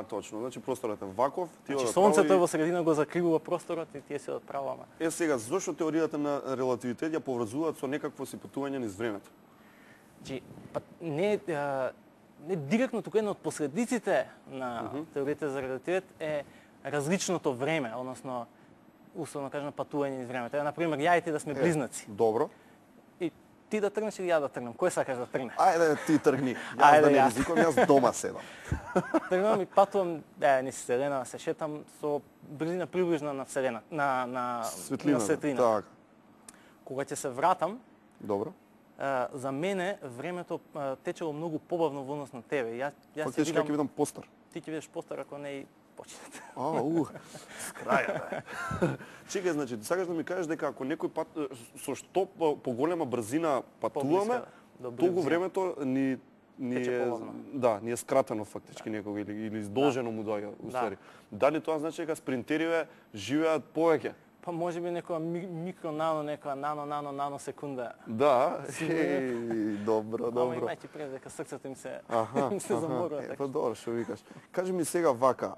Точно, значи просторот е ваков, Значи сонцето во средина го закривува просторот и тие се одправаме. Сега, зошто теоријата на релативитет ја поврзуваат со некакво си патување низ времето? Значи, не директно, туку една од последиците на теоријата за релативитет е различното време, односно условно кажано патување низ времето. Например, ја и ти да сме близнаци. Добро. И ти да тргнеш или ја да тргнем? Кој сакаш да тргне? Ајде ти тргни. Јас да не ризикувам, јас дома седам. Тргнам и патувам низ Вселена, се шетам со брзина приближна на Вселена, на светлината. Така. Кога ќе се вратам, добро. За мене времето течело многу побавно во однос на тебе. Јас се видам, ќе видам постар. Ти ќе видиш постар ако не и почнете. Крајата. Чекај, значи, сакаш да ми кажеш дека ако некој пат со што поголема брзина патуваме, толку времето ни е скратено фактички некога или издолжено му доаѓа уствари. Дали тоа значи дека спринтериве живеат повеќе? Па може би некоја некоја нано секунда. Да, добро. Ама имајќи пред дека срцето им се заморува. Па добро, што викаш. Кажи ми сега вака,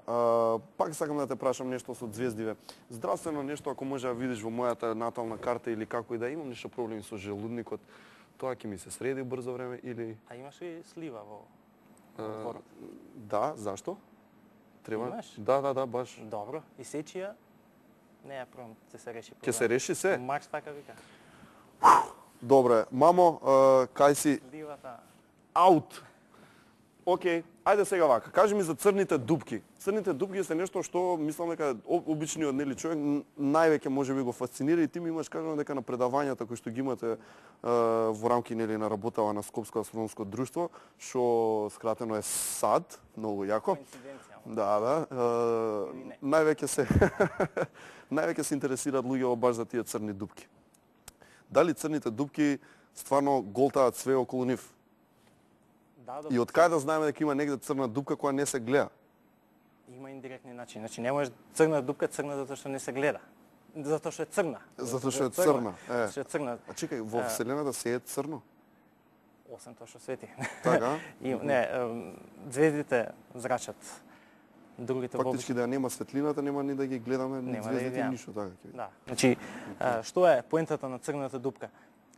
пак сакам да те прашам нешто со звездиве. Здравствено нешто, ако може да видиш во мојата натална карта или како и да имам нешто проблеми со желудникот, тоа ќе ми се среди брзо време или... А имаш ли слива во дворот? Да, зашто? Треба? Имаш? Да, баш. Добро. И сечија? Не е проблем, ќе се реши. Ќе се реши се? Маркс така вика. Добре, мамо, кај си? Сливата. Аут. Океј, ајде сега вака. Кажи ми за црните дупки. Црните дупки се нешто што мислам дека обичниот човек највеќе можеби го фасцинира и ти ми имаш кажано дека на предавањата кои што ги имате во рамки на работава на Скопско астрономско друштво, што скратено е САД, многу јако. Да. Највеќе се интересираат луѓе баш за тие црни дупки. Дали црните дупки стварно голтаат све околу нив? И од кај да знаеме дека има негде црна дупка која не се гледа? Има индиректни начини. Значи не може црна дупка црна затоа што не се гледа. Затоа што е црна. Затоа што е црна. Што е црна. А чекај, во Вселената се е црно? Освен тоа што свети. Така? Не, звездите зрачат. Другите фактички да нема светлината, нема ни да ги гледаме ни звездите ништо така. Да. Значи, што е поентата на црната дупка?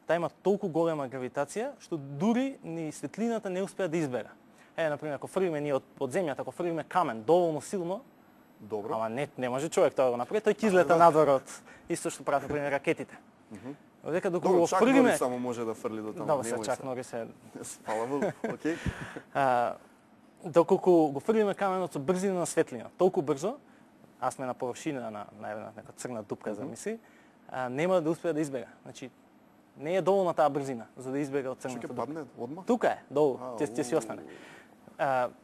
Таа има толку голема гравитација што дури ни светлината не успеа да избега. Например, ако фрлиме ние од земјата, ако фрлиме камен доволно силно, добро. Ама не може човек тоа да го направи, тој ќе излета надвор од исто што прават например ракетите. Дека доколку го фрлиме, само може да фрли до таму. Да, се чак нори се. Фала Богу. Океј. Доколку го фрлиме каменот со брзина на светлина, толку брзо, а сме на површина на нека црна дупка замисли, нема да успее да избега. Значи не е доволна таа брзина за да избега од црната дупка. Ќе падне одма? Тука е, долу, ќе си остане.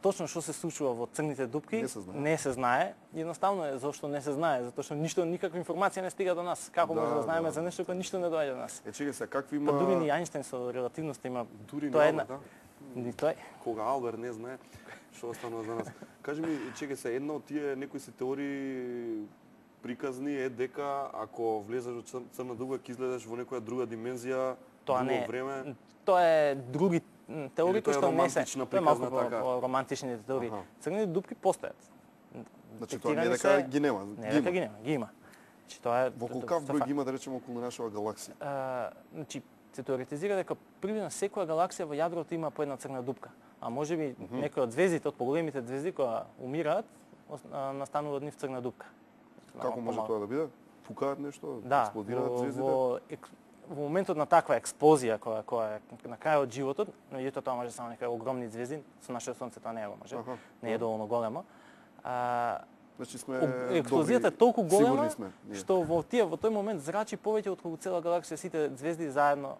Точно што се случува во црните дупки не се знае. Едноставно е зашто не се знае, затоа што никаква информација не стига до нас. Како може да знаеме за нешто кое ништо не доаѓа до нас? Чекај се, какви има... Па дури ни Ајнштајн со релативноста има... Дури тоа е една... Ни тој. Кога Албер не знае што останува за нас. Кажи ми, чекај се, една од тие некои се теории приказни е дека ако влезеш во црна дупка ќе изгледаш во некоја друга димензија, друго време. Тоа е други теории кои што не се. Тоа е малку романтичните теории. Црните дупки постојат. Значи тоа не дека ги нема. Не дека ги нема, ги има. Значи тоа е во колкав број ги има да речеме околу нашава галаксија? Значи се теоретизира дека приближно секоја галаксија во јадрото има по една црна дупка. А можеби некои од звездите, од поголемите звезди кои умираат, настанува од нив црна дупка. Како може тоа да биде? Фукаат нешто? Експлодираат звездите? Во моментот на таква експлозија која е на крајот животот, но и тоа може само некои огромни звезди, со нашето сонце тоа не го може. Не е доволно големо. Значи сме експлозијата е толку голема што во тој момент зрачи повеќе отколку цела галаксија сите звезди заедно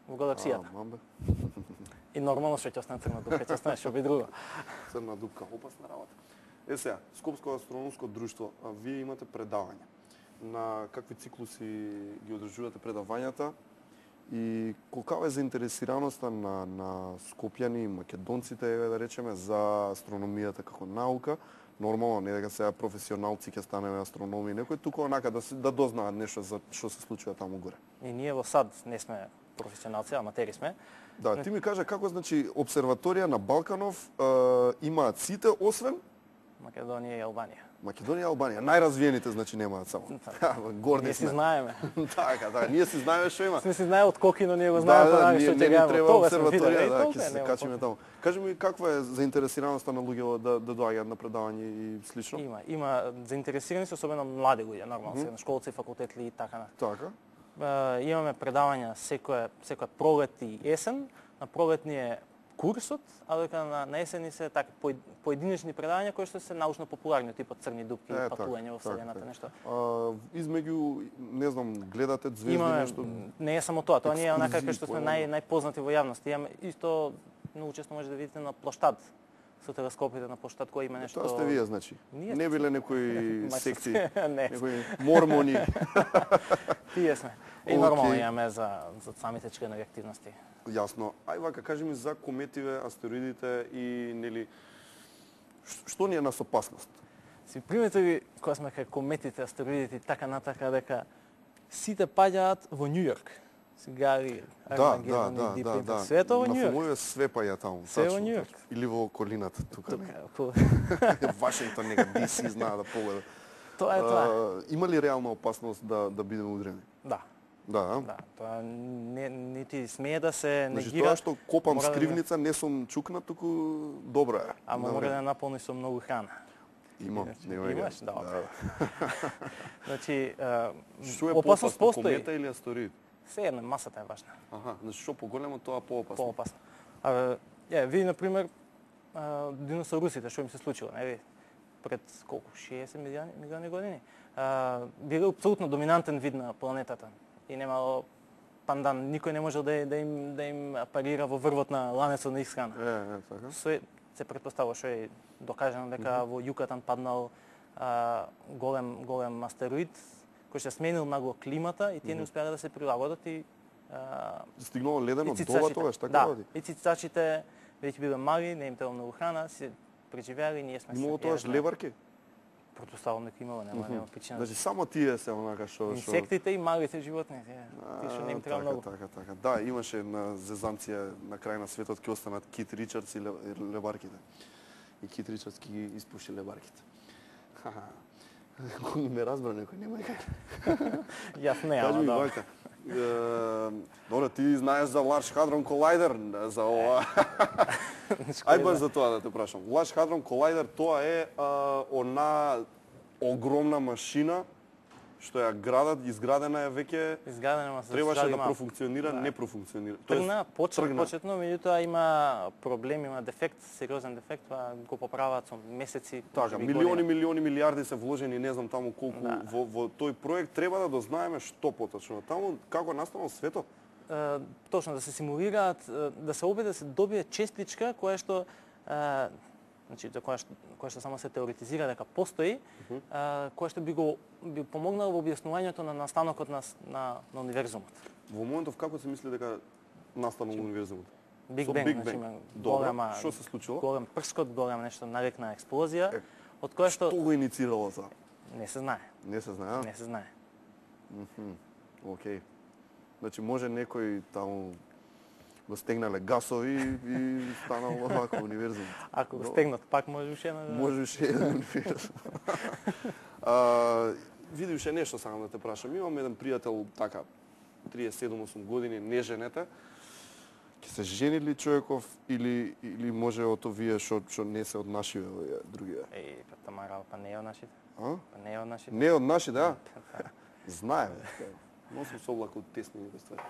во галаксијата. И нормално што ќе остане црна дупка, ќе остане што би друго. Црна дупка, опасна работа. Сега, Скопско астрономско друштво, вие имате предавања. На какви циклуси ги одржувате предавањата и колкава е заинтересираноста на скопјани и македонците, да речеме, за астрономијата како наука? Нормално, не дека сега професионалци ќе станеме астрономи некој, туку онака да дознаат нешто за што се случува таму горе. И ние во САД не сме професионалци, аматери сме. Да, ти ми кажа како, значи, обсерваторија на Балканов имаат сите, освен Македонија и Албанија. Македонија и Албанија, најразвиените значи немаат само. Горди Ние си сме. знаеме. Така, ние си знаеме што има. Сме си знае од Кокино, ние го знаеме понага што ќе не гледаме. треба Тоа сме обсерваторија, виделе, да, толку ќе е, се нема качиме таму. Кажи ми каква е заинтересираноста на луѓето да доаѓаат на предавање и слично? Има заинтересирани се, особено млади луѓе, нормално, средношколци, факултети и така нататък. Така. Имаме предавања секоја пролет и есен. На пролет ни е курсот, а дека на есени се така поединечни предавања кои што се научно популарни, типот црни дупки, патување во вселената, нешто. Измеѓу, не знам, гледате звезди нешто? Не е само тоа, тоа не е онака кај што сме најпознати во јавност. Имаме исто многу често може да видите на плоштад, со телескопите на плоштад кој има нешто. Тоа сте вие, значи. Не биле некои секти, некои мормони. Тие сме. И нормално имаме за самите членови активности. Јасно. Ај вака, кажи ми за кометиве, астероидите и нели што ни е нас опасност? Си приметили кога сме кај кометите, астероидите и така натака дека сите паѓаат во Њујорк. Сигари, Армагедон и Дипинг. Свето во Њујорк. На филмовите све паѓа таму. Све во Њујорк. Или во околината тука. Тука. Вашингтон нека DC знае да погледа. Тоа е тоа. Има ли реална опасност да бидеме удрени? Да. Да. Да, тоа нити смее да се значи, негира. Тоа што копам скривница не сум чукнат, туку добро е. Ама мора да наполни со многу храна. Имам, имаш, да. Значи, што е опасност поопасно, постои. комета или астероид? Се едно, масата е важна. Аха, значи што поголемо тоа поопасно. Поопасно. Ви на пример диносаурусите, што им се случило, нели? Пред колку 60 милиони години. Биле апсолутно доминантен вид на планетата и немало пандан, никој не можел да им парира во врвот на ланецот на исхрана. Така. Се претпоставува што е докажано дека во Јукатан паднал голем астероид кој ќе сменил многу климата и тие не успеале да се прилагодат и стигнало ледено доба тогаш, така да, и цицачите веќе биле мали, не им требало многу храна, се преживеале и ние сме имало тогаш лебарки? Претпоставувам дека имало, нема причина. Значи само тие се онака што инсектите и малите животни, тие што не им треба многу. Така. Да, имаше на зезанција на крај на светот ќе останат Кит Ричардс и лебарките. И Кит Ричардс ги испуши лебарките. Не разбра некој, нема како. Јас не, ама да. Добре, ти знаеш за Large Hadron Collider, за ова. Ај баш за тоа да те прашам. Large Hadron Collider тоа е она огромна машина што ја градат, изградена е веќе, требаше да профункционира, не профункционира. Тргна почетно, меѓутоа има проблем, има дефект, сериозен дефект, го поправаат со месеци. Така, милиони, милиарди се вложени, не знам таму колку во тој проект, треба да дознаеме што поточно. Таму како настанал светот? Точно, да се симулираат, да се обиде да се добие честичка која што значи која што само се теоретизира дека постои, која што би помогнало во објаснувањето на настанокот на универзумот. Во моментов како се мисли дека настанал универзумот? Биг Бенг, значи голема, што се случило? Голем прскот, голема нешто нарекна експлозија, од која што го иницирало тоа? Не се знае. Не се знае? Не се знае. Океј. Значи може некој таму го стегнале гасови и станал овако универзум. Ако го стегнат, пак може уште еден. Може уште еден универзум. Види уште нешто сакам да те прашам. Имам еден пријател, така, 37-8 години, неженета. Ќе се жени ли човеков или може од овие што не се од нашиве другиве? Тамара, па не е од нашите. Па не е од нашите. Не е од нашите, да? Знаеме. Носим со облак од тесни ствари.